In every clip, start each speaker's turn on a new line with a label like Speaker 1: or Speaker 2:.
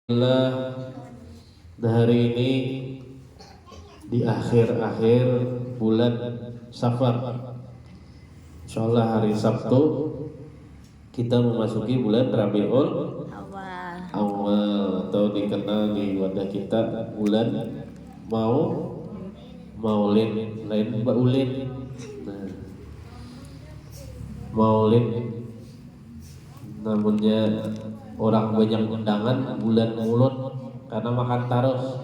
Speaker 1: Alhamdulillah, hari ini di akhir-akhir bulan Safar, insyaallah hari Sabtu kita memasuki bulan Rabiul Awal atau dikenal di wadah kita bulan Maulid, lain Maulid. Nah, Maulid namanya orang banyak undangan bulan mulut karena makan taros.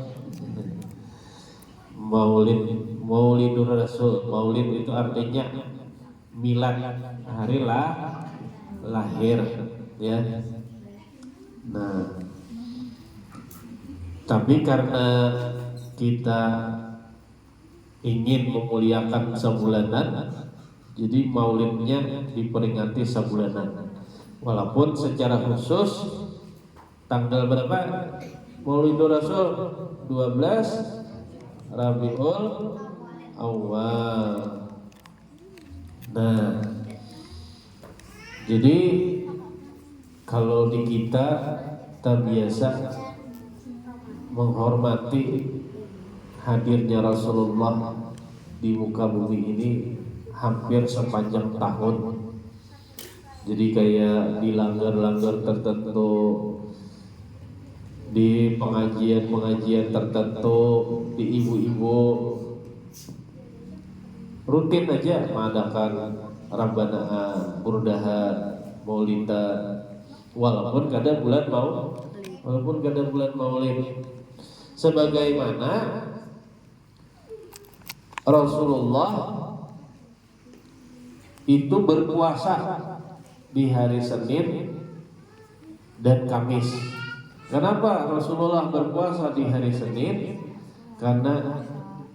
Speaker 1: Maulidur Rasul. Maulid itu artinya milad, hari lahir, ya. Nah, tapi karena kita ingin memuliakan sebulanan, jadi maulidnya diperingati sebulanan. Walaupun secara khusus tanggal berapa Maulidur Rasul 12 Rabiul Awal. Nah, jadi kalau di kita terbiasa menghormati hadirnya Rasulullah di muka bumi ini hampir sepanjang tahun. Jadi kayak di langgar-langgar tertentu, di pengajian-pengajian tertentu, di ibu-ibu rutin aja mengadakan rambanaan, burdahan, maulidan, walaupun kadang bulan Maulid. Sebagaimana Rasulullah itu berpuasa di hari Senin dan Kamis. Kenapa Rasulullah berpuasa di hari Senin? Karena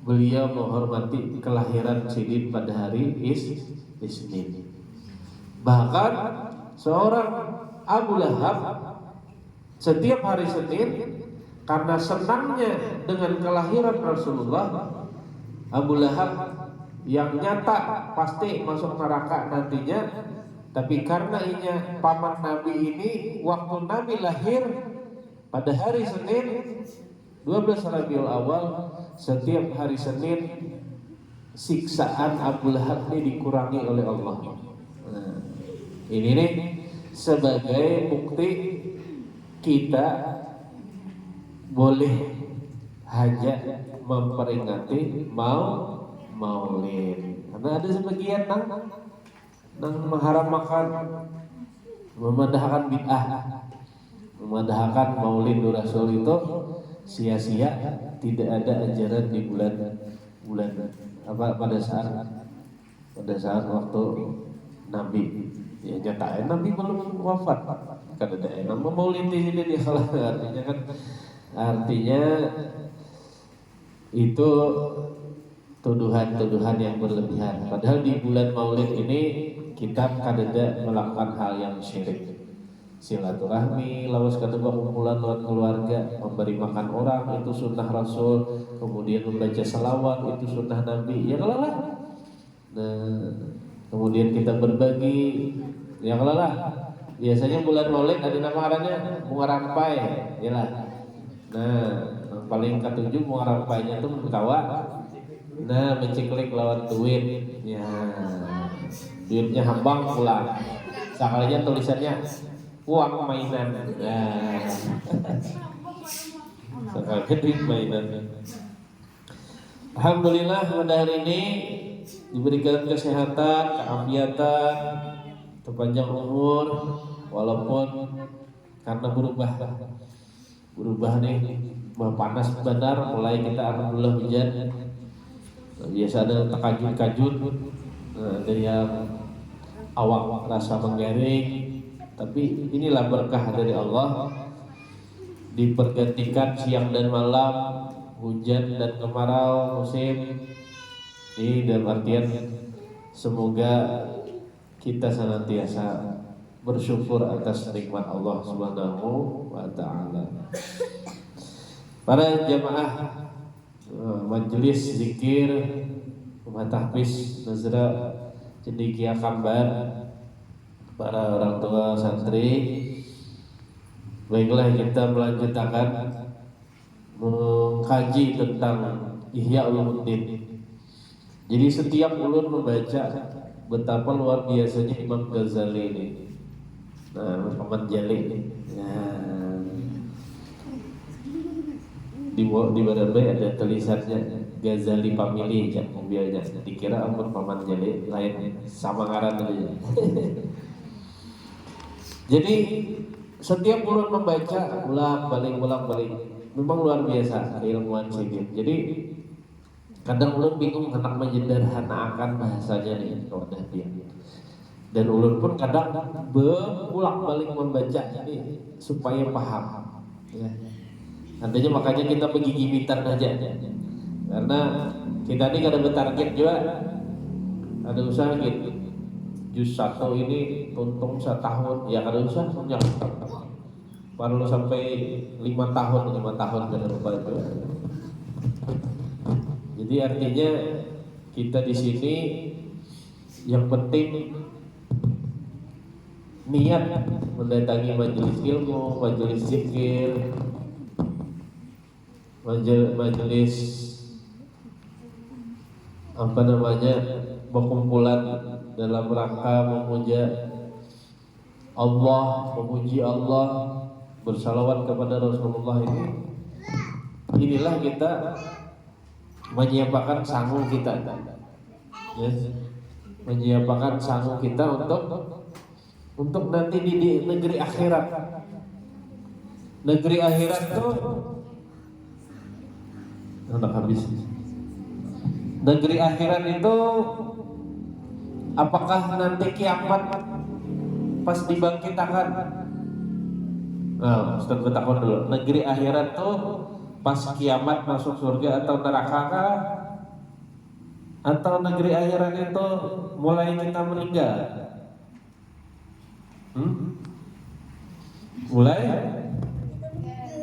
Speaker 1: beliau menghormati kelahiran Sidin pada hari Isnin. Bahkan seorang Abu Lahab setiap hari Senin, karena senangnya dengan kelahiran Rasulullah, Abu Lahab yang nyata pasti masuk neraka nantinya. Tapi karena inya paman Nabi ini waktu Nabi lahir pada hari Senin 12 Rabiul Awal, setiap hari Senin siksaan Abu Lahab ini dikurangi oleh Allah. Nah, ini nih sebagai bukti kita boleh hajat memperingati Maulid. Karena ada sebagian nang mengharamkan, memadahkan bid'ah, memadahkan Maulidur Rasul itu sia-sia, tidak ada ajaran di bulan pada saat waktu Nabi. Ya nyata Nabi belum wafat, kan ada nama Maulid di sini artinya itu tuduhan-tuduhan yang berlebihan. Padahal di bulan Maulid ini kita kadada melakukan hal yang syirik. Silaturahmi, lawas kadada kumpulan lawan keluarga, memberi makan orang itu sunnah Rasul, kemudian membaca selawat itu sunnah Nabi. Ya kalau lah. Nah, kemudian kita berbagi. Ya kalau lah. Biasanya bulan Maulid ada nama arahnya bunga rampai, ya lah. Nah, yang paling ketujuh bunga rampainya itu kawa. Nah, menciklik lawan duit. Ya. Duitnya hambang pulang. Sekalinya tulisannya uang mainan. Nah. Sekalinya duit mainan. Alhamdulillah pada hari ini diberikan kesehatan, keafiatan, panjang umur, walaupun karena berubah nih, panas benar, mulai kita alhamdulillah hujan. Biasa ada takajun-kajun, ada yang awak rasa menggaring, tapi inilah berkah dari Allah. Dipergantikan siang dan malam, hujan dan kemarau musim. Ini dalam artian semoga kita senantiasa bersyukur atas nikmat Allah Subhanahu wa taala. Para jamaah majelis zikir Rumah Tahfiz Nazra Cendekia Kambar, para orang tua santri, Baiklah, kita melanjutkan mengkaji tentang Ihya Ulumuddin. Jadi setiap ulun membaca betapa luar biasanya Imam Ghazali ini. Nah, Muhammad Jalil. Nah, di badan ada tulisannya Ghazali Family, jangan biarnya dikira ampun Muhammad Jalil lain sama ngaran aja. Jadi setiap ulun membaca ulang balik memang luar biasa keilmuan sidin. Jadi kadang ulun bingung hendak menyederhanakan bahasanya nih wadah dia. Dan ulun pun kadang berulang balik membaca ini supaya paham. Ya. Nantinya makanya kita pergi gibitan aja. Karena kita ini kada bertarget juga. Ada usaha gitu. Juz 1 ini tuntung setahun, ya kada usah punya. Baru sampai 5 tahun kada lupa itu. Jadi artinya kita di sini yang penting niat mendatangi majelis ilmu, majelis zikir, majelis berkumpulan dalam rangka memuja Allah, memuji Allah, bersalawat kepada Rasulullah ini. Inilah kita menyiapkan sanggup kita, yes. Menyiapkan sanggup kita untuk nanti di negeri akhirat. Negeri akhirat tuh udah habis. Negeri akhirat itu apakah nanti kiamat pas dibangkitkan? Nah, Ustaz bertakon dulu. Negeri akhirat tuh pas kiamat masuk surga atau neraka kah? Atau negeri akhirat itu mulai kita meninggal?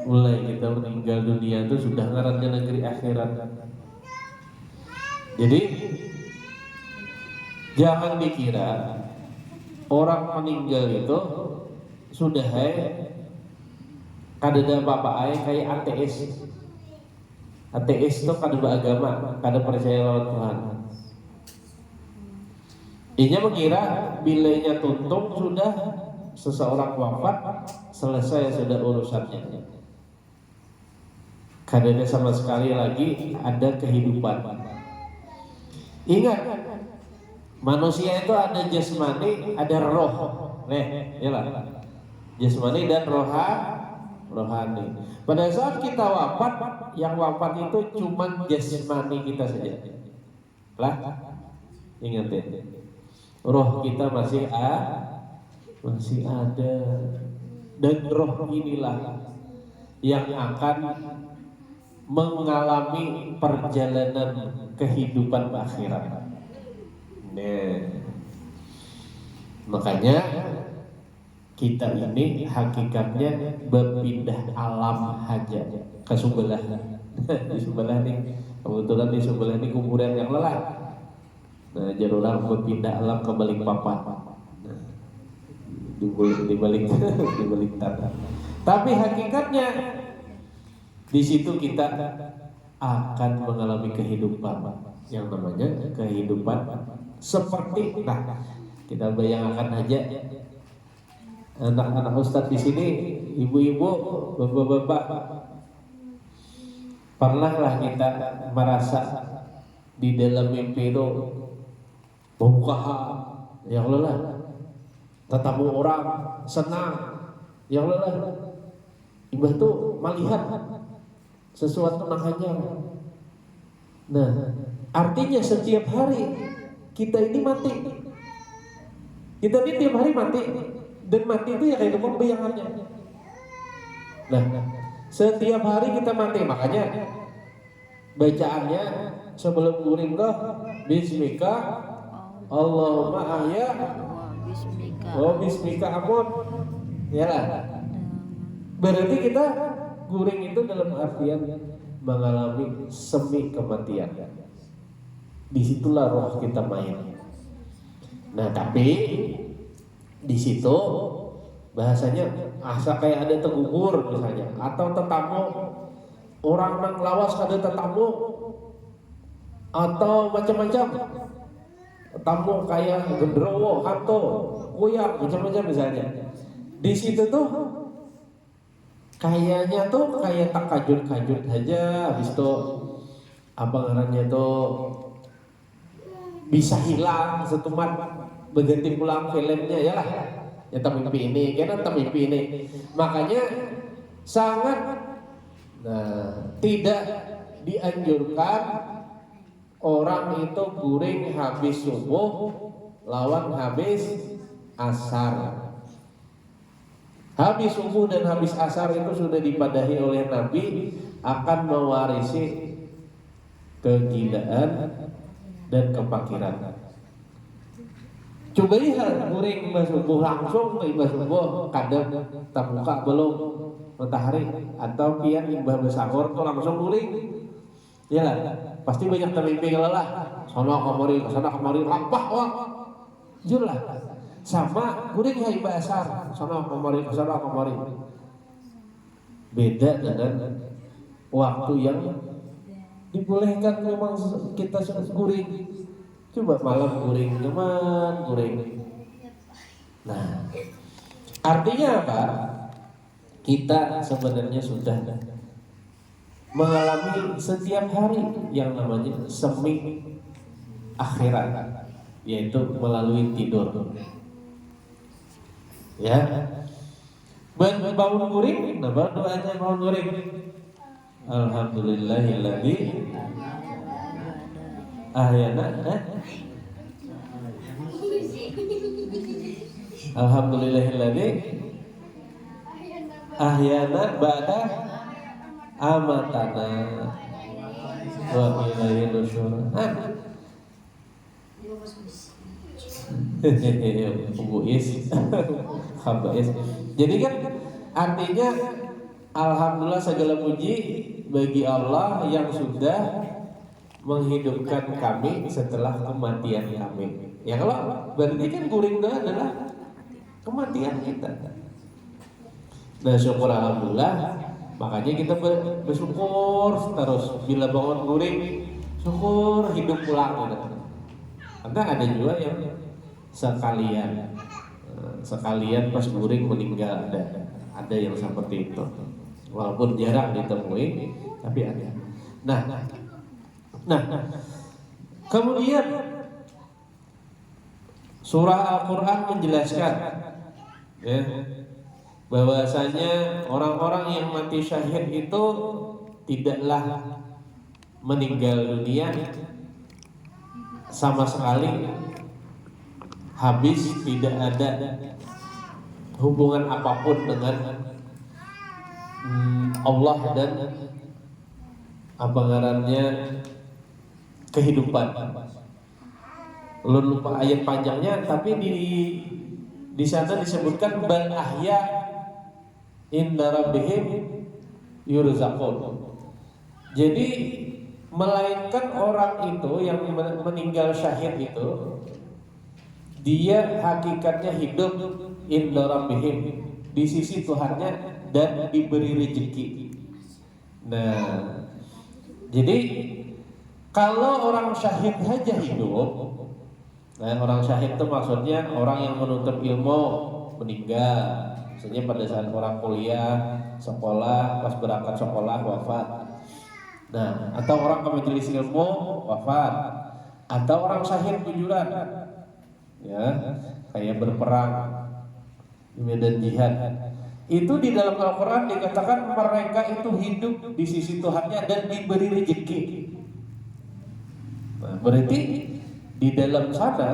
Speaker 1: Mulai kita meninggal dunia itu sudah ngarannya negeri akhirat. Jadi jangan dikira orang meninggal itu sudah kada ada apa-apa kayak ateis. Ateis itu kada beragama, kada percaya lawan Tuhan. Inya mengira bilanya tuntung sudah seseorang wafat, selesai sudah urusannya. Kada ada sama sekali lagi ada kehidupan. Ingat, manusia itu ada jasmani, ada roh. Iyalah. Jasmani dan rohani. Pada saat kita wafat, yang wafat itu cuma jasmani kita saja. Lah, ingat ya. Roh kita masih ada. Dan roh inilah yang akan mengalami perjalanan kehidupan akhirat. Nah, makanya kita ini hakikatnya berpindah alam aja ke sebelah. Di sebelah nih, kebetulan di sebelah ini kuburan yang lelah. Nah, jadi orang berpindah alam ke balik papan. Nah, di balik tanah. Tapi hakikatnya di situ kita akan mengalami kehidupan yang namanya kehidupan seperti, nah kita bayangkan aja anak-anak ustadz di sini, ibu-ibu, bapak-bapak, pernahlah kita merasa di dalam mimpi itu membuka yang lelah, tetamu orang senang, yang lelah, ibu tuh melihat sesuatu makanya. Nah, artinya setiap hari kita ini mati. Kita ini tiap hari mati. Dan mati itu ya kayak bayangannya. Nah, setiap hari kita mati. Makanya bacaannya sebelum guring tuh Bismika Allahumma ahya wa bismika amut. Yalah. Berarti kita guring itu dalam artian mengalami semi kematian. Disitulah roh kita main. Nah, tapi di situ bahasanya asa kayak ada tegugur misalnya, atau tetamu orang nang lawas ada tetamu, atau macam-macam tamu kayak gendrowo, hantu, kuyang, macam-macam misalnya. Di situ tuh kayaknya tuh kayak tak kajut-kajut aja, habis itu apa ngarannya tuh bisa hilang setumat berganti pulang filmnya ya lah. Ya mimpi ini, karena mimpi ini. Makanya sangat tidak dianjurkan orang itu guring habis subuh lawan habis asar. Habis subuh dan habis asar itu sudah dipadahi oleh Nabi akan mewarisi kegilaan dan kepakiran. Coba lihat guring subuh langsung ke imbah subuh kadang tak buka belum matahari, atau pian imbah besahur tuh langsung guring. Ya lah, pasti banyak termimpi lelah. Sono kamari, kesana kamari, lampah wah. Jujur lah. Sama guring ya imbah asar, sono kamari, kesana kamari. Beda dengan waktu yang dibolehkan memang kita guring. Coba malam guring, cuman guring. Nah, artinya apa? Kita sebenarnya sudah mengalami setiap hari yang namanya semi akhirat, yaitu melalui tidur. Ya, bangun guring, nah baru doanya bangun guring. Alhamdulillahilladzi ahyana. Alhamdulillahilladzi ahyana ba'da amatana wa ilaihi nusyur. Jadi kan artinya alhamdulillah segala puji bagi Allah yang sudah menghidupkan kami setelah kematian kami. Ya kalau berarti kan guring itu adalah kematian kita. Nah syukur alhamdulillah, makanya kita bersyukur terus bila bangun guring, syukur hidup pulang gitu. Karena ada juga yang sekalian pas guring meninggal, ada yang seperti itu. Walaupun jarang ditemui, tapi ada. Nah, kemudian surah Al-Quran menjelaskan ya, bahwasanya orang-orang yang mati syahid itu tidaklah meninggal dunia sama sekali habis, tidak ada hubungan apapun dengan Allah dan apa ngarannya kehidupan. Lu lupa ayat panjangnya, tapi di sana disebutkan bal ahya inda rabbihim yurzaqun. Jadi melainkan orang itu yang meninggal syahid itu dia hakikatnya hidup inda rabbihim, di sisi Tuhannya dan diberi rezeki. Nah, jadi kalau orang syahid saja hidup, nah orang syahid itu maksudnya orang yang menuntut ilmu meninggal, misalnya pada saat orang kuliah, sekolah, pas berangkat sekolah wafat. Nah, atau orang ke majelis ilmu wafat, atau orang syahid kujuran, ya kayak berperang di medan jihad. Itu di dalam Al-Quran dikatakan mereka itu hidup di sisi Tuhannya dan diberi rezeki. Nah, berarti di dalam sana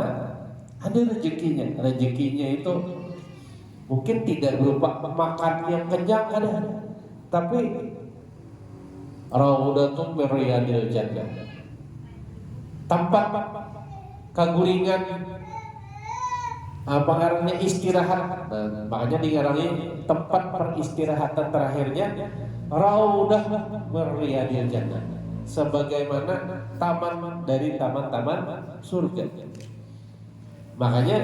Speaker 1: ada rezekinya. Rezekinya itu mungkin tidak berupa makan yang kenyang ada, tapi raudatun min riyadil jannah, tempat kaguringan, apa namanya istirahat. Nah, makanya digarangi tempat peristirahatan terakhirnya raudah min riyadil jannah, sebagaimana taman dari taman-taman surga. Makanya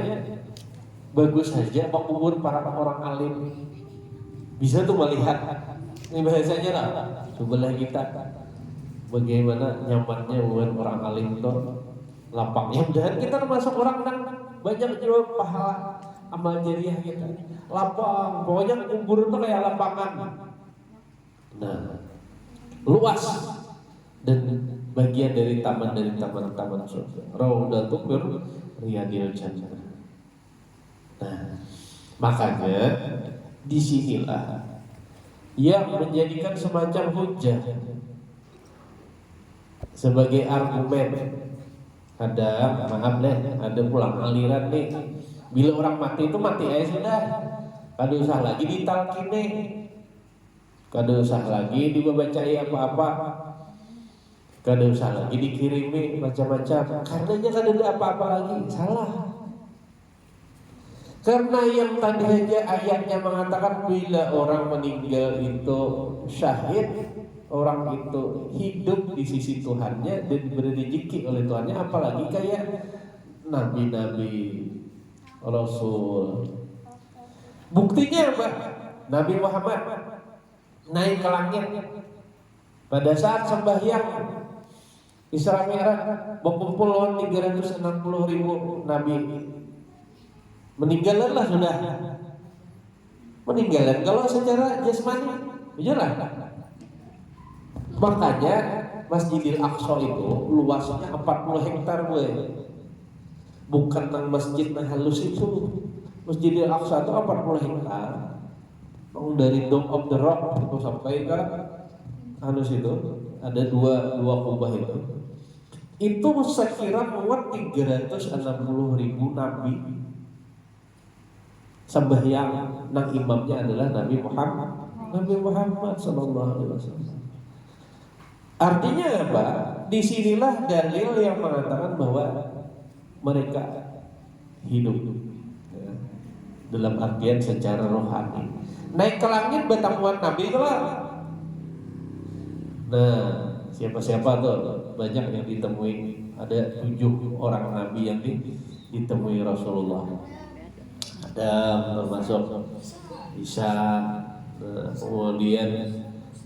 Speaker 1: bagus saja mengubur para orang alim. Bisa tuh melihat ini bahasanya lah. Cobalah kita bagaimana nyamannya buat orang alim tuh lapangnya. Dan kita termasuk orang yang banyak jual pahala amal jariah kita. Lapang, pokoknya kubur tuh kayak lapangan. Nah, luas dan bagian dari taman-taman surga. Raudatul min riyadil jannah. Nah, makanya disinilah yang menjadikan semacam hujah sebagai argumen. Ada, maaf deh, ada pulang aliran nih. Bila orang mati itu mati aja sudah, kada usah lagi ditalkine, kada usah lagi dibacai apa-apa, kada usah lagi dikirimi macam-macam. Karenanya kada ada apa-apa lagi, salah. Karena yang tadi aja ayatnya mengatakan bila orang meninggal itu syahid, orang itu hidup di sisi Tuhannya dan diberi rezeki oleh Tuhannya, apalagi kayak nabi-nabi, rasul. Buktinya apa? Nabi Muhammad naik ke langit pada saat sembahyang Isra Mi'raj, berkumpul 360.000 nabi. Meninggalan lah sudah. Meninggalan kalau secara jasmani, jelas. Makanya Masjidil Aqsa itu luasnya 40 hektar gue. Bukan nang masjid nah halus itu. Masjidil Aqsa itu 40 hektar. Dari Dome of the Rock itu sampai ke halus itu ada dua kubah itu. Itu sekira muat 360.000 nabi. Sembahyang nang imamnya adalah Nabi Muhammad sallallahu alaihi wasallam. Artinya apa? Disinilah dalil yang mengatakan bahwa mereka hidup ya, dalam artian secara rohani. Naik ke langit bertamuan Nabi kelak. Nah, siapa-siapa tuh banyak yang ditemui. Ada 7 orang Nabi yang ditemui Rasulullah. Ada termasuk Isa, kemudian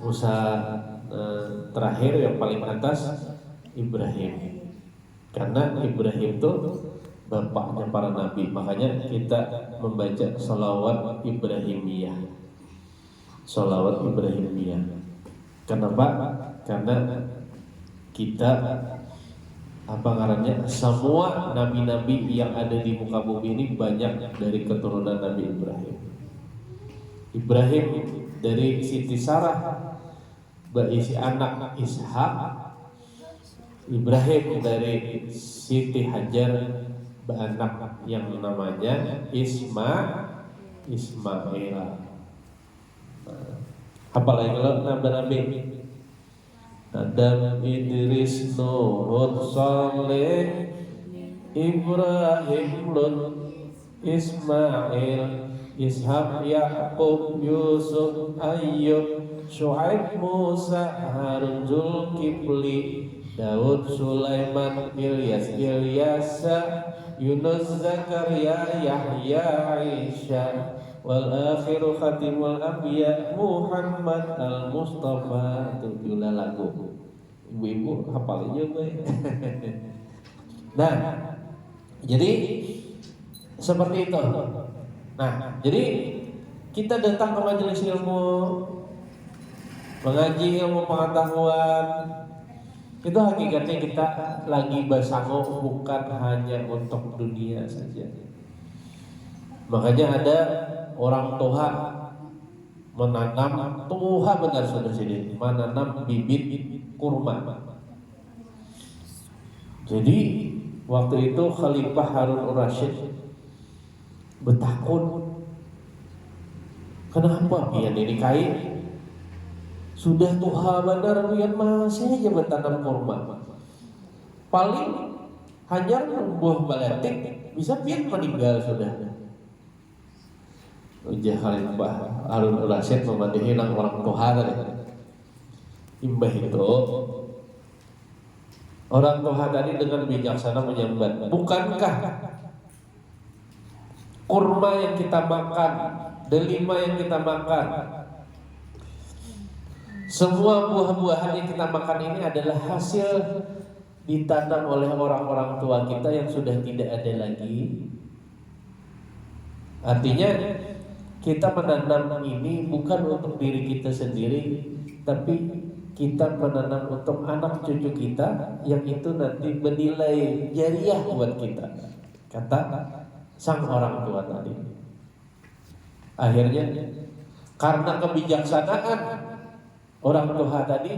Speaker 1: Musa, terakhir yang paling atas Ibrahim. Karena Ibrahim itu bapaknya para nabi, makanya kita membaca sholawat Ibrahimiyah. Sholawat Ibrahimiyah. Kenapa? Karena kita semua nabi-nabi yang ada di muka bumi ini banyak dari keturunan Nabi Ibrahim. Ibrahim dari Siti Sarah berisi anak Ishak. Ibrahim dari Siti Hajar beranak yang namanya Ismail. Apalagi kalau nabi-nabi Adam, Idris, Nuh, Saleh, Ibrahim, Lut, Ismail, Ishak, Yaqub, Yusuf, Ayyub, Syuaib, Musa, Harun, Zulkifli, Daud, Sulaiman, Ilyas, Yunus, Zakaria, Yahya, Isa, wal akhiru khatimul anbiya Muhammad al-Mustafa. Itu judul lagu. Ibu-ibu hafal juga. Nah, jadi seperti itu. Nah, jadi kita datang ke majelis ilmu, mengaji ilmu pengetahuan, itu hakikatnya kita lagi bersangu bukan hanya untuk dunia saja. Makanya ada orang tua menanam, tua benar saudara sini, menanam bibit kurma. Jadi waktu itu Khalifah Harun Ar-Rasyid bertakun, kenapa pian ini kain sudah tua benar pian masih aja bertanam kurma. Paling hanya buah balatik bisa pian meninggal sudah. Khalifah Harun Ar-Rasyid memandai nang orang tua tadi. Imbah itu orang tua tadi dengan bijaksana menyambat, bukankah kurma yang kita makan, delima yang kita makan, semua buah-buahan yang kita makan ini adalah hasil ditanam oleh orang-orang tua kita yang sudah tidak ada lagi. Artinya kita menanam ini bukan untuk diri kita sendiri, tapi kita menanam untuk anak cucu kita yang itu nanti bernilai jariah buat kita, kata sang orang tua tadi. Akhirnya karena kebijaksanaan orang tua tadi,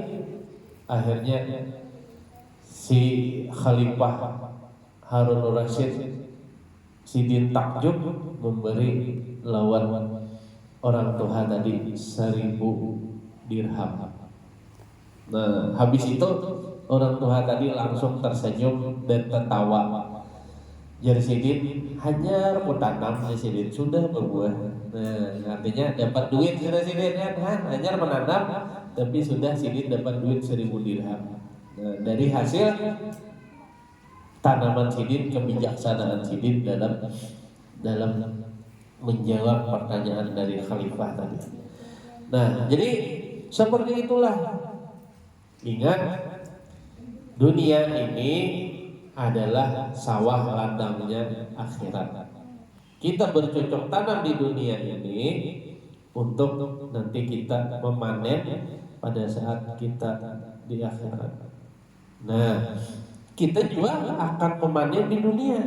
Speaker 1: akhirnya si Khalifah Harun Rasyid Sidin Takjub memberi lawan orang tua tadi 1.000 dirham. Nah, habis itu orang tua tadi langsung tersenyum dan tertawa. Jadi Sidin hanya tanam ya Sidin sudah berbuah. Nah, artinya dapat duit sudah Sidin kan, hanya menanam tapi sudah Sidin dapat duit 1.000 dirham. Nah, dari hasil tanaman Sidin, kebijaksanaan Sidin dalam menjawab pertanyaan dari Khalifah tadi. Nah, jadi seperti itulah. Ingat, dunia ini adalah sawah ladangnya akhirat. Kita bercocok tanam di dunia ini untuk nanti kita memanen pada saat kita di akhirat. Nah, kita juga akan memanen di dunia.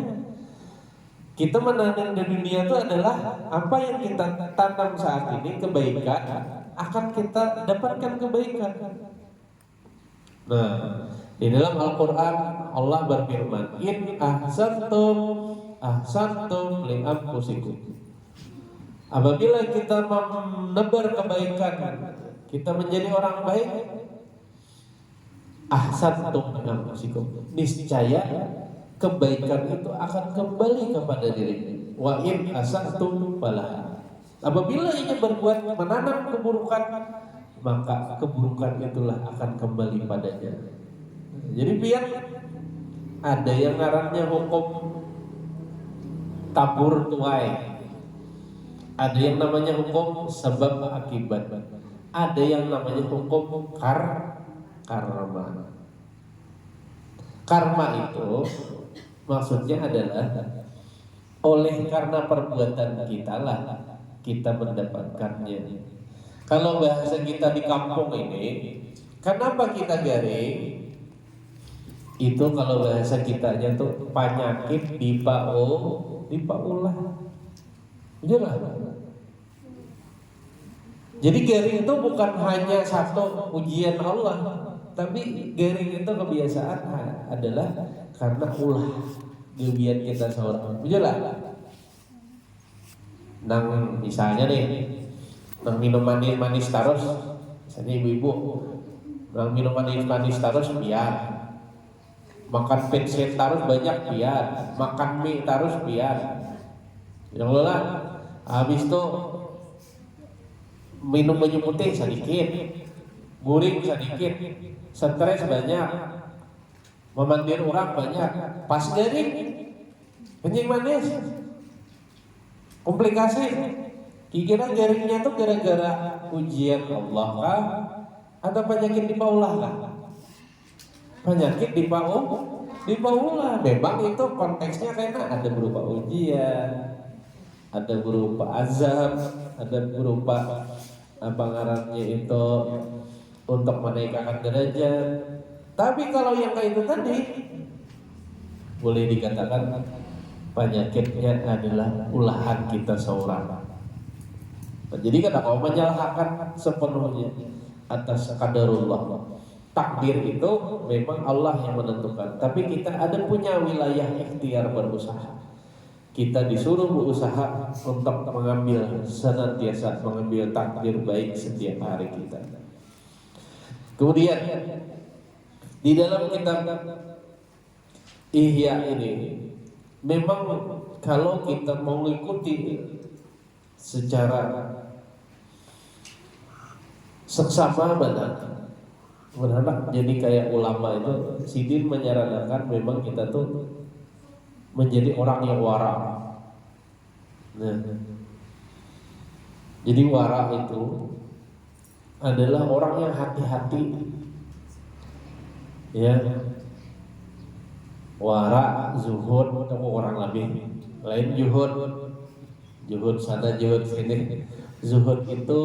Speaker 1: Kita memanen di dunia itu adalah apa yang kita tanam saat ini, kebaikan, akan kita dapatkan kebaikan. Nah, di dalam Al-Quran Allah berfirman, In ahsantum li anfusikum. Apabila kita menebar kebaikan, kita menjadi orang baik, ahsantum li anfusikum, niscaya kebaikan itu akan kembali kepada diri. Wa in ahsantum falaha. Apabila ia berbuat menanam keburukan, maka keburukan itulah akan kembali padanya. Jadi biar ada yang ngarannya hukum tabur tuai, ada yang namanya hukum sebab akibat, ada yang namanya hukum karma. Karma itu maksudnya adalah oleh karena perbuatan kita lah kita mendapatkannya. Kalau bahasa kita di kampung ini, kenapa kita garing? Itu kalau bahasa kitanya tuh penyakit dipaulah. Jelas. Jadi garing itu bukan hanya satu ujian Allah, tapi garing itu kebiasaan adalah karena ulah kebiasaan kita seorang. Jelas. Nang misalnya nih, nang minum manis terus, misalnya ibu-ibu, nang minum manis terus biar, makan pensil terus banyak biar, makan mie terus biar, yang lah, habis itu minum banyu putih sedikit, guring sedikit, stres banyak, memandir orang banyak, pas garing, kencing manis, komplikasi. Kira garingnya tuh gara-gara ujian Allah kah? Atau penyakit dipaulah kah? Penyakit dipaulah. Memang itu konteksnya karena ada berupa ujian, ada berupa azab, ada berupa apa ngarannya itu untuk menaikkan derajat. Tapi kalau yang kayak itu tadi boleh dikatakan penyakitnya adalah ulahan kita seorang. Jadi kada kau menyalahkan sepenuhnya atas qadarullah. Takdir itu memang Allah yang menentukan, tapi kita ada punya wilayah ikhtiar berusaha. Kita disuruh berusaha untuk senantiasa mengambil takdir baik setiap hari kita. Kemudian di dalam kitab Ihya ini memang kalau kita mau mengikuti secara seksama berharap jadi kayak ulama itu, Sidin menyarankan memang kita tuh menjadi orang yang wara. Nah, jadi wara itu adalah orang yang hati-hati, ya. Wara, zuhud, kamu orang lebih lain juhud, juhud sana juhud sini. Zuhud itu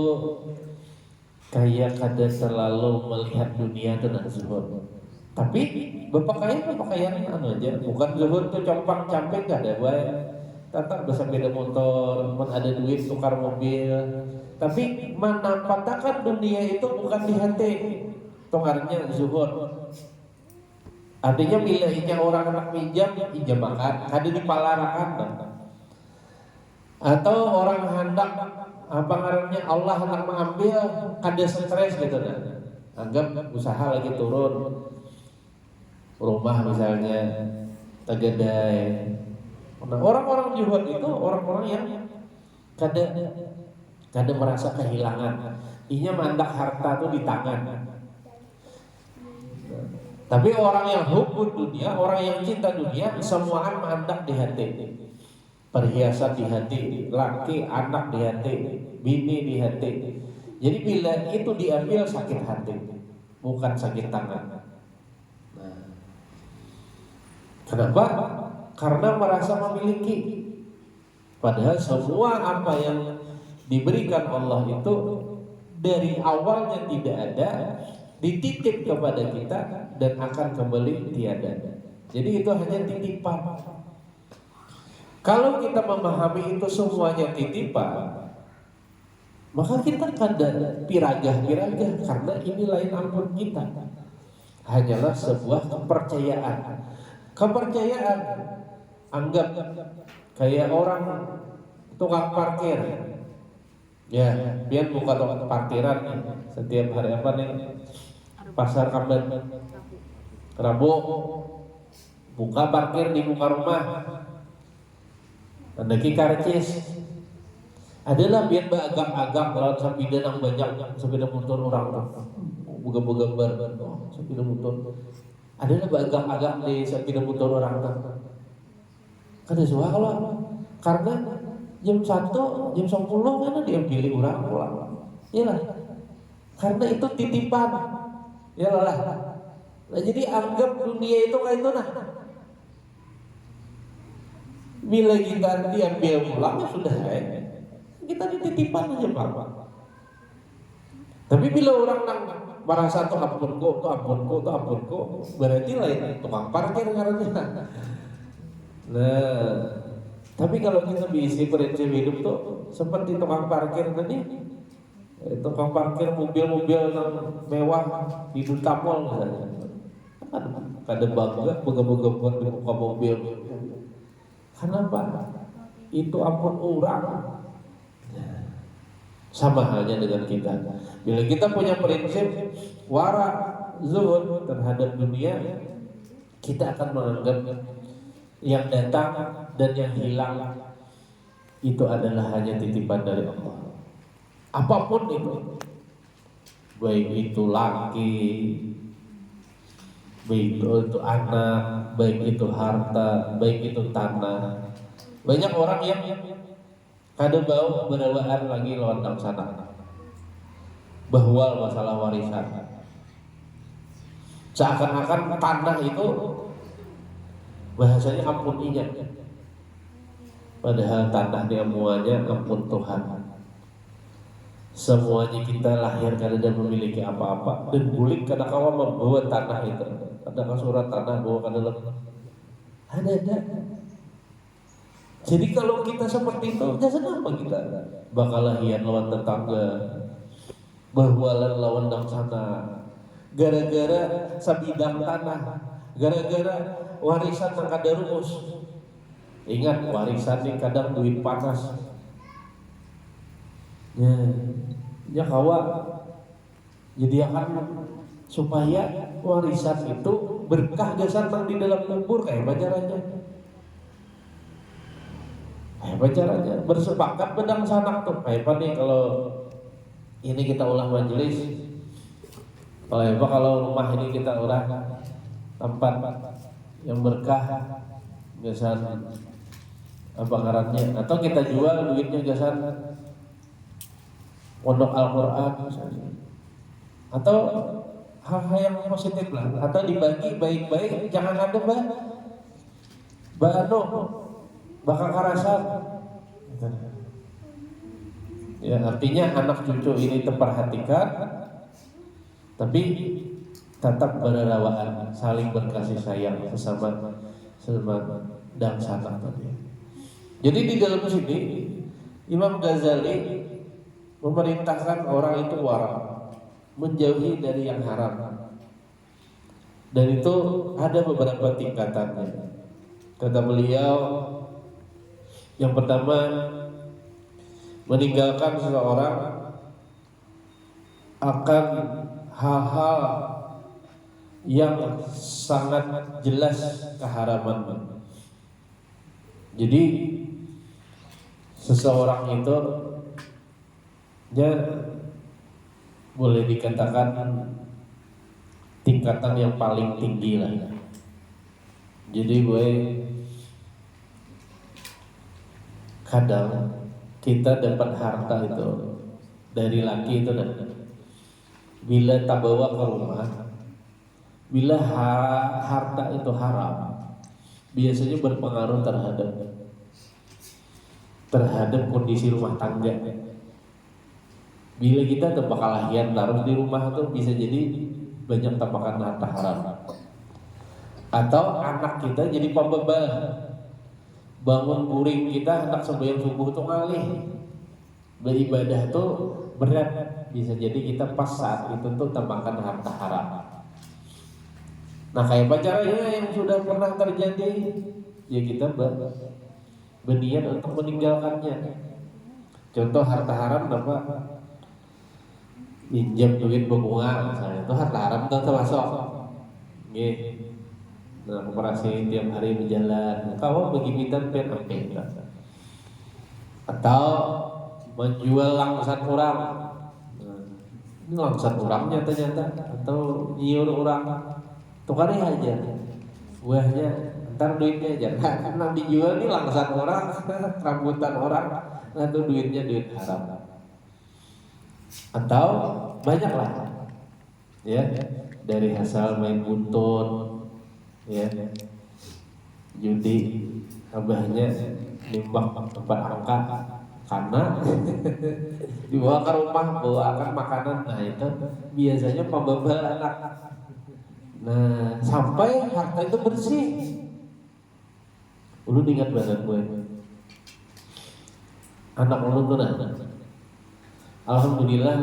Speaker 1: kayak kada selalu melihat dunia dengan zuhud. Tapi berpakaian anu aja, bukan zuhud tuh compang camping gak ada baik. Tata bersepeda motor, ada duit tukar mobil. Tapi menampakkan dunia itu bukan di hati. Tukarnya zuhud. Artinya milihnya orang anak minjam, ijam makan, kada dipalarakan. Atau orang hendak apa ngarannya Allah hendak mengambil, kada stres gitu kan. Anggap usaha lagi turun, rumah misalnya tegadai. Nah, orang-orang juhud itu orang-orang yang kada merasa kehilangan. Inya mandak harta tuh di tangan. Tapi orang yang hubbud dunia, orang yang cinta dunia, semuaan mandak di hati. Perhiasan di hati, laki, anak di hati, bini di hati. Jadi bila itu diambil sakit hati, bukan sakit tangan. Nah, kenapa? Karena merasa memiliki. Padahal semua apa yang diberikan Allah itu dari awalnya tidak ada, dititip kepada kita dan akan kembali tiada. Jadi itu hanya titipan. Kalau kita memahami itu semuanya titipan, maka kita kada piragah-piragah karena ini lain ampun kita. Hanyalah sebuah kepercayaan. Kepercayaan anggap kayak orang tukang parkir. Ya, biar buka tempat parkiran setiap hari apa nih? Pasar Kamben Rabu buka parkir di muka rumah. Andaki karcis adalah biar agak-agak lawan sepeda yang banyak, sepeda motor orang buga-buga sepeda motor adalah agak-agak di sepeda motor orang kada suah kalau karena jam 1, jam 10 kan dia pilih orang pulang. Iyalah. Karena itu titipan. Iyalah. Nah, jadi anggap dunia itu kayak itu nah. Bila kita diambil pulang ya sudah kita dititipan aja Pak. Tapi bila orang merasa tuh ampunku, berarti lain tukang parkir karena. Nah, tapi kalau kita bisa prinsip hidup tuh seperti tukang parkir tadi, tukang parkir mobil-mobil mewah di Dutamol misalnya, kada bangga bega-bega buat di muka mobil. Kenapa? Itu ampun orang. Sama halnya dengan kita. Bila kita punya prinsip wara, zuhud terhadap dunia, kita akan menganggap yang datang dan yang hilang itu adalah hanya titipan dari Allah. Apapun itu, baik itu laki, baik itu anak, baik itu harta, baik itu tanah. Banyak orang yang kada bau berawaan lagi lawan sana bahwa masalah warisan. Seakan-akan tanah itu bahasanya ampuninya. Padahal tanah dia semuanya ampun Tuhan. Semuanya kita lahir kada memiliki apa-apa dan bulik kada kawa membawa tanah itu. Ada surat tanah bawa kada ada. Jadi kalau kita seperti itu, jangan apa kita bakal lahian lawan tetangga, berjualan lawan dang sana, gara-gara sabidang tanah, gara-gara warisan yang kada rumus. Ingat warisan ini kadang duit panas. Ya kawa, jadi akan supaya warisan itu berkah dasar di dalam kubur kayak pacarannya. Caranya bersepakat pedang sanak tuh kayak apa nih kalau ini kita ulah majelis, kalau rumah ini kita ulah tempat yang berkah biasa apa ngarannya, atau kita jual duitnya gasan pondok Al-Quran misalnya, atau hal-hal yang positif lah, atau dibagi baik-baik, jangan ada bakal karasan. Ya, artinya anak cucu ini terperhatikan, tapi tetap bererawaan, saling berkasih sayang sesama dan sanak tadi. Jadi di dalam sini Imam Ghazali memerintahkan orang itu wara, menjauhi dari yang haram. Dan itu ada beberapa tingkatannya. Kata beliau, yang pertama, meninggalkan seseorang akan hal-hal yang sangat jelas keharaman. Jadi seseorang itu dia boleh dikatakan tingkatan yang paling tinggi lah. Jadi gue kadang kita dapat harta itu dari laki itu, bila tak bawa ke rumah, bila harta itu haram, biasanya berpengaruh terhadap kondisi rumah tangga. Bila kita terpakalahian taruh di rumah itu bisa jadi banyak tampakan harta haram. Atau anak kita jadi pembebal, bangun kuring kita anak sembahyang subuh tuh ngalih, beribadah tuh berat, bisa jadi kita pas saat itu tuh tampakan harta haram. Nah kayak pacarnya yang sudah pernah terjadi, ya kita berniat untuk meninggalkannya. Contoh harta haram apa? Pinjam duit berbunga misalnya, itu harta haram tuh termasuk. Nah koperasi tiap hari berjalan, kamu bagi bintang pen oke. Atau menjual langsan orang, ini langsan orangnya ternyata, atau nyiur orang, tukarnya aja, buahnya, ntar duitnya aja. Karena dijual ini langsan orang, rambutan orang, nah itu duitnya duit haram. Atau banyak lah, ya dari hasil main buntut, ya judi, abahnya nimbang tempat angka karena dibawa ke rumah bawakan makanan, nah itu biasanya pembebal anak. Nah sampai harta itu bersih. Lu ingat banget gue, anak lu tuh Alhamdulillah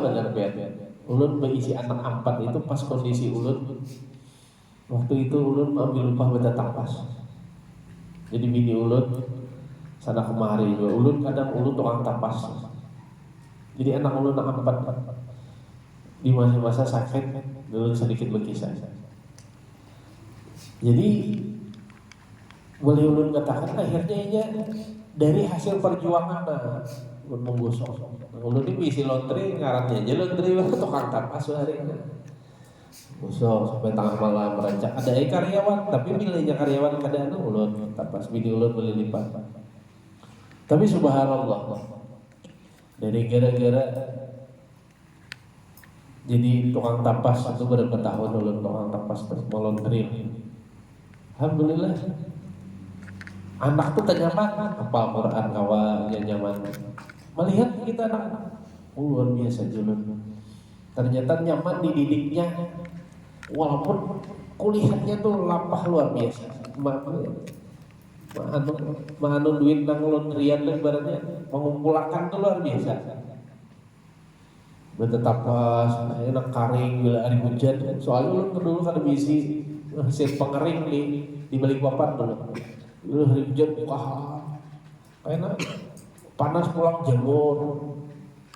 Speaker 1: benar benar. Ulun berisi anak 4 itu pas kondisi ulun waktu itu ulun ambil upah beda tampas. Jadi bini ulun sana kemari juga. Ulun kadang ulun tukang tampas. Jadi anak ulun 4 di masa-masa sakit ulun sedikit berkisah. Jadi boleh ulun katakan akhirnya dari hasil perjuangan ulun menggosok. Ulun ini isi lontri ngarannya aja lontri tukang tampas hari ini. Gosok sampai tengah malam merancang. Ada karyawan, tapi nilainya karyawan kadang ulun tampas bini ulun boleh lipat. Tapi subhanallah, dari gara-gara jadi tukang tampas itu berapa tahun ulun tukang tampas terus melontri. Alhamdulillah. Anak tuh nyaman, hafal Quran kawannya nyaman. Melihat kita anak luar biasa julun. Ternyata nyaman dididiknya, walaupun kuliahnya tuh lapah luar biasa. Manu duit nang laundryan lebarannya mengumpulkan tuh luar biasa. Betetapas, enak karing bila hari hujan. Soalnya dulu kan bisi hasil pengering di balik papan dulu. Dulu hari hujan enak panas pulang jamur,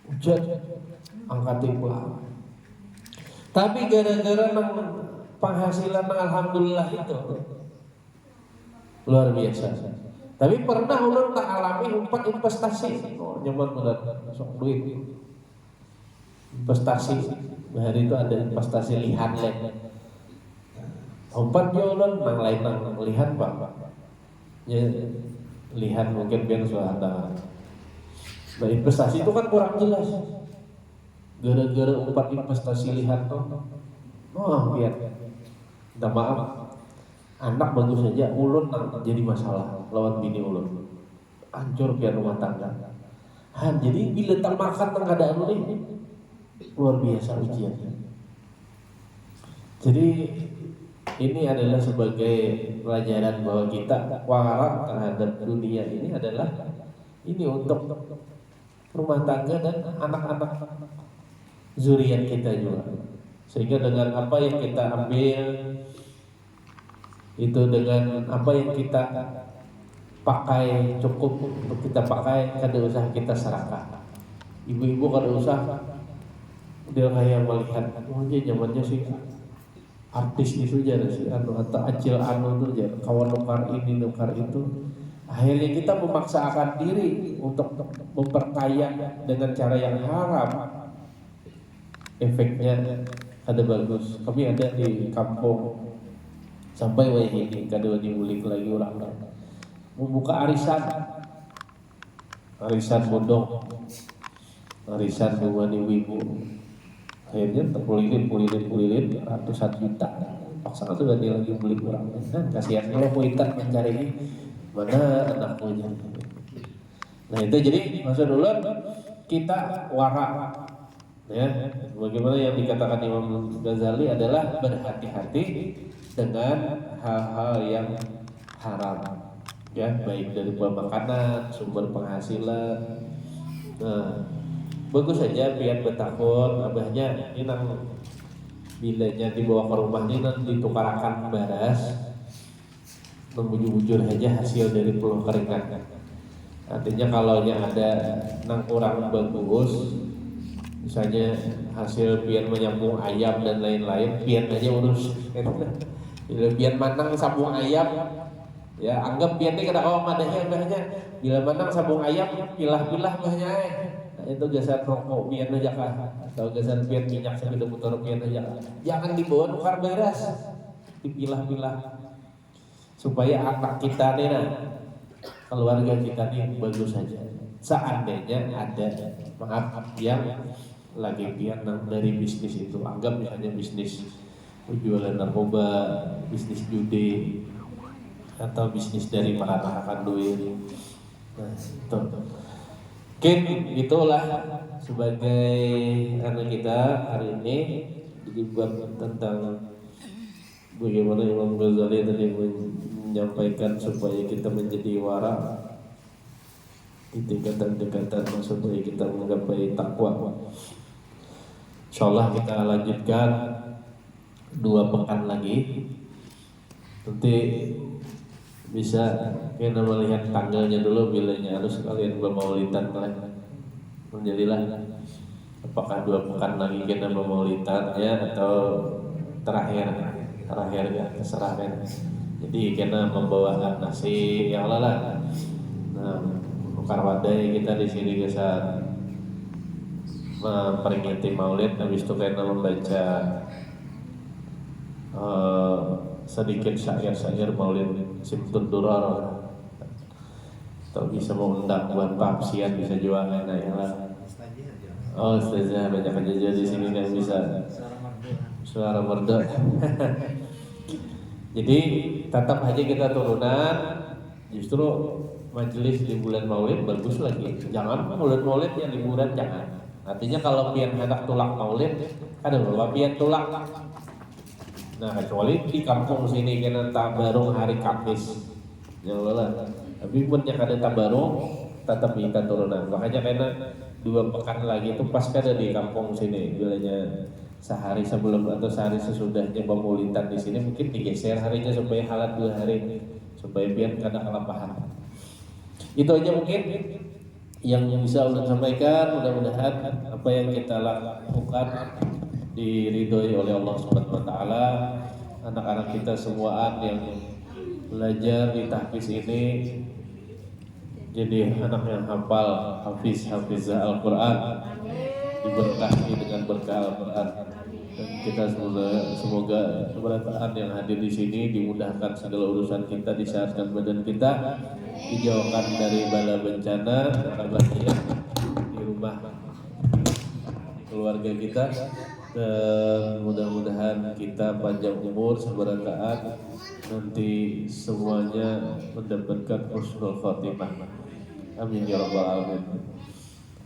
Speaker 1: hujan angkatin pulang. Tapi gara-gara penghasilan alhamdulillah itu luar biasa. Tapi pernah ulun tak alami umpat investasi, nyaman benar, masuk duit. Investasi, hari itu ada investasi lihan leh. Umpat ulun nang lain nang lihan pak. Ya, lihat mungkin biar suara. Nah investasi itu kan kurang jelas. Gara-gara 4 investasi lihat tuh, oh lihat, minta maaf, anak bagus saja, ulun jadi masalah lawan bini ulun, hancur biar rumah tangga. Jadi bila tak makan tang keadaan ini luar biasa ujiannya. Jadi ini adalah sebagai pelajaran bahwa kita wara terhadap dunia ini adalah ini untuk rumah tangga dan anak-anak zuriat kita juga. Sehingga dengan apa yang kita ambil itu, dengan apa yang kita pakai cukup untuk kita pakai, kada usah kita serahkan. Ibu-ibu kada usah dia kayak melihat zamannya sih artis itu aja sih atau acil itu aja kawan nukar ini nukar itu. Akhirnya kita memaksakan diri untuk memperkaya dengan cara yang haram. Efeknya ada bagus. Kami ada di kampung sampai wayah ini kada diulik lagi orang membuka arisan bodong, arisan bunga ibu. Akhirnya terpulilit ratusan juta. Paksa itu ganti lagi beli orang. Kasihan kalau kuitan mencari mana anaknya. Nah itu jadi maksud dulu kita wara. Ya, bagaimana yang dikatakan Imam Ghazali adalah berhati-hati dengan hal-hal yang haram. Ya, baik dari makanan, sumber penghasilan. Nah, bagus saja biar bertakut abahnya ini nang bilanya dibawa ke rumah ini nang ditukarakan baras membujur-bujur aja hasil dari puluh keringat. Artinya kalau ada nang kurang bagus, misalnya hasil pian menyambung ayam dan lain-lain, pian aja urus. Biar manang sambung ayam, ya anggap pian ini kada kawan madahnya abahnya. Bila manang sambung ayam, pilah-pilah abahnya. Itu gasan rokok pian aja kah, atau gasan pian minyak sambil muter pian aja kah. Jangan dibawa nukar beras, dipilah-pilah supaya anak kita nih, keluarga kita nih bagus saja. Seandainya ada maaf yang lagi pian dari bisnis itu, anggap misalnya bisnis jualan narkoba, bisnis judi, atau bisnis dari mengatakan duit. Nah, itu. Mungkin itulah sebagai anak kita hari ini dibuat tentang bagaimana Imam Ghazali tadi menyampaikan supaya kita menjadi wara di tingkatan-tingkatan supaya kita menggapai takwa. Insyaallah kita lanjutkan 2 pekan lagi. Nanti bisa kita melihat tanggalnya dulu bilanya harus kalian bermaulidan menjadilah apakah 2 pekan lagi kita bermaulidan ya atau terakhir ya terserah kan. Jadi kita membawa nasi yang lah. Nah, karwadai kita di sini bisa memperingati Maulid, habis itu kita membaca sedikit syair-syair Maulid Simtud Durar, atau bisa mengundang buat papsian bisa jual enak ya lah. Oh, ustazah banyak aja di sini kan bisa suara merdu. Jadi tetap aja kita turunan. Justru majelis di bulan Maulid bagus lagi. Jangan Maulid yang liburan jangan. Artinya kalau pian hendak tulak Maulid ada berapa pian tulak. Nah kecuali di kampung sini kena tabarung hari Kamis, ya lah. Tapi pun yang ada tabarung tetap minta turunan. Makanya kena 2 pekan lagi itu pas kada di kampung sini, bilanya sehari sebelum atau sehari sesudahnya pemaulidan di sini mungkin digeser harinya supaya halat 2 hari supaya biar kada kelapahan. Itu aja mungkin yang bisa ulun sampaikan. Mudah-mudahan apa yang kita lakukan diridhoi oleh Allah Subhanahu wa taala. Anak-anak kita semuaan yang belajar di tahfiz ini jadi anak yang hafal, hafizah Al-Qur'an, diberkahi dengan berkah Al-Qur'an. Kita semoga keberkahan yang hadir di sini dimudahkan segala urusan kita, disehatkan badan kita, dijauhkan dari bala bencana, bahaya di rumah keluarga kita, dan mudah-mudahan kita panjang umur, keberkahan, nanti semuanya mendapatkan husnul khotimah. Amin ya rabbal alamin.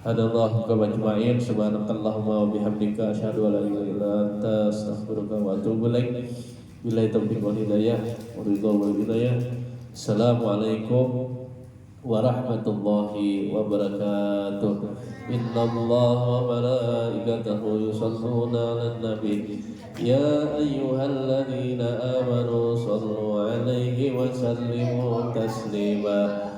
Speaker 1: Hadallahu kabajma'in subhanakallahumma wa bihamdika asyhadu an la ilaha illa anta astaghfiruka wa atubu ilaik. Billahi taufiq wal hidayah wa ridha wal hidayah. Assalamualaikum warahmatullahi wabarakatuh. Innallaha wa malaikatahu yusholluna 'alan nabi. Ya ayyuhalladzina amanu shallu 'alaihi wa sallimu taslima.